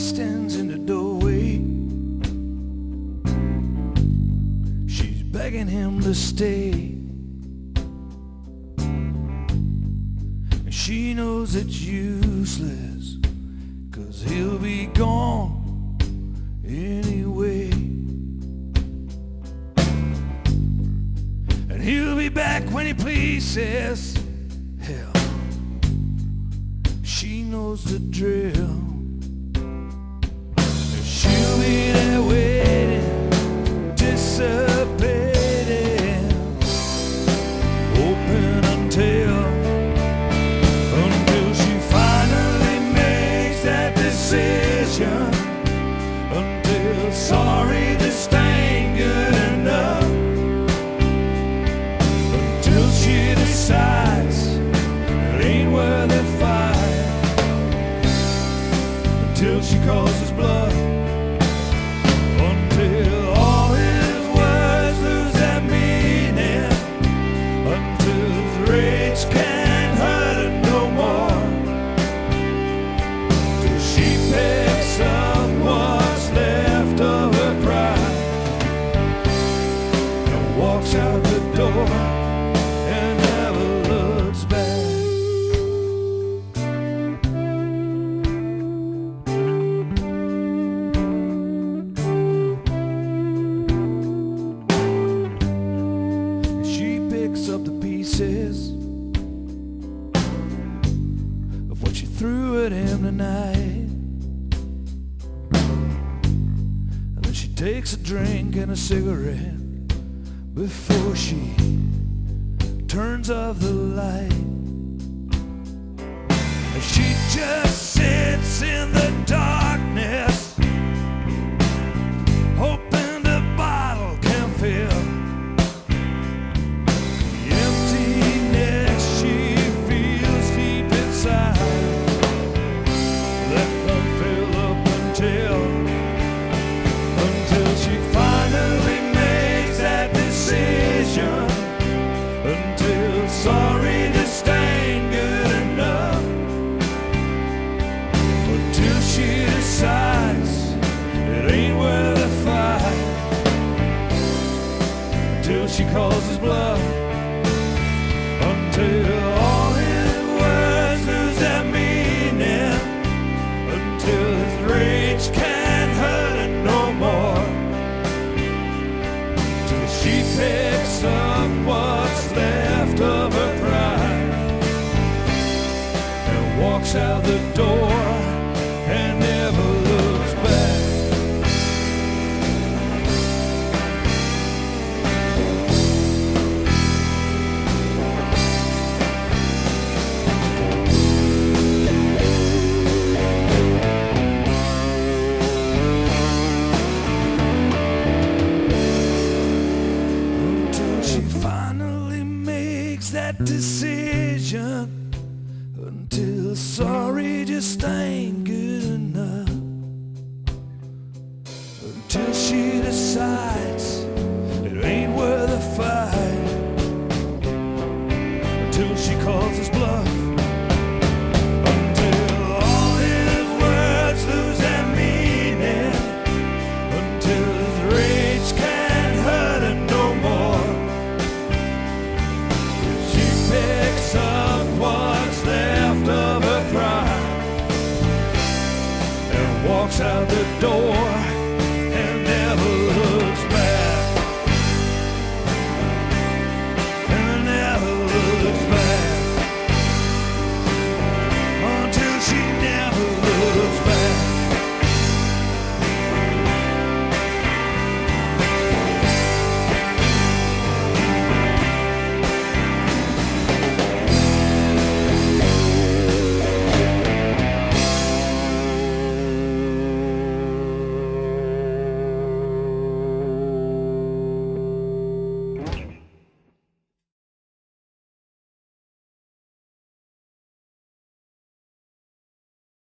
stands in the doorway. She's begging him to stay. And she knows it's useless, 'cause he'll be gone anyway. And he'll be back when he pleases. Hell, she knows the drill. And she'll be there waiting, dissipating, hoping until she finally makes that decision. Until sorry, this ain't good enough. Until she decides it ain't worth the fight. Until she calls his bluff. Until all his words lose their meaning. Until his rage can't hurt her no more. Till she picks up what's left of her pride and walks out the door and never looks back. She picks up the pieces of what she threw at him tonight. And then she takes a drink and a cigarette before she turns off the light. And she just sits in the darkness, hoping the bottle can fill the emptiness she feels deep inside. Let her fill up until she finally makes that decision. Until sorry, this ain't good enough. Until she decides it ain't worth the fight. Until she calls his bluff. Until all his words lose their meaning. Until his rage can't hurt her no more. Till she picks up what's left of her pride and walks out the door and never looks back. Until she finally makes that decision. Until sorry just ain't good enough. Until she decides it ain't worth the fight. Until she calls his bluff. Until all his words lose their meaning. Until his rage can't hurt her no more. She picks up what's left of her pride and walks out the door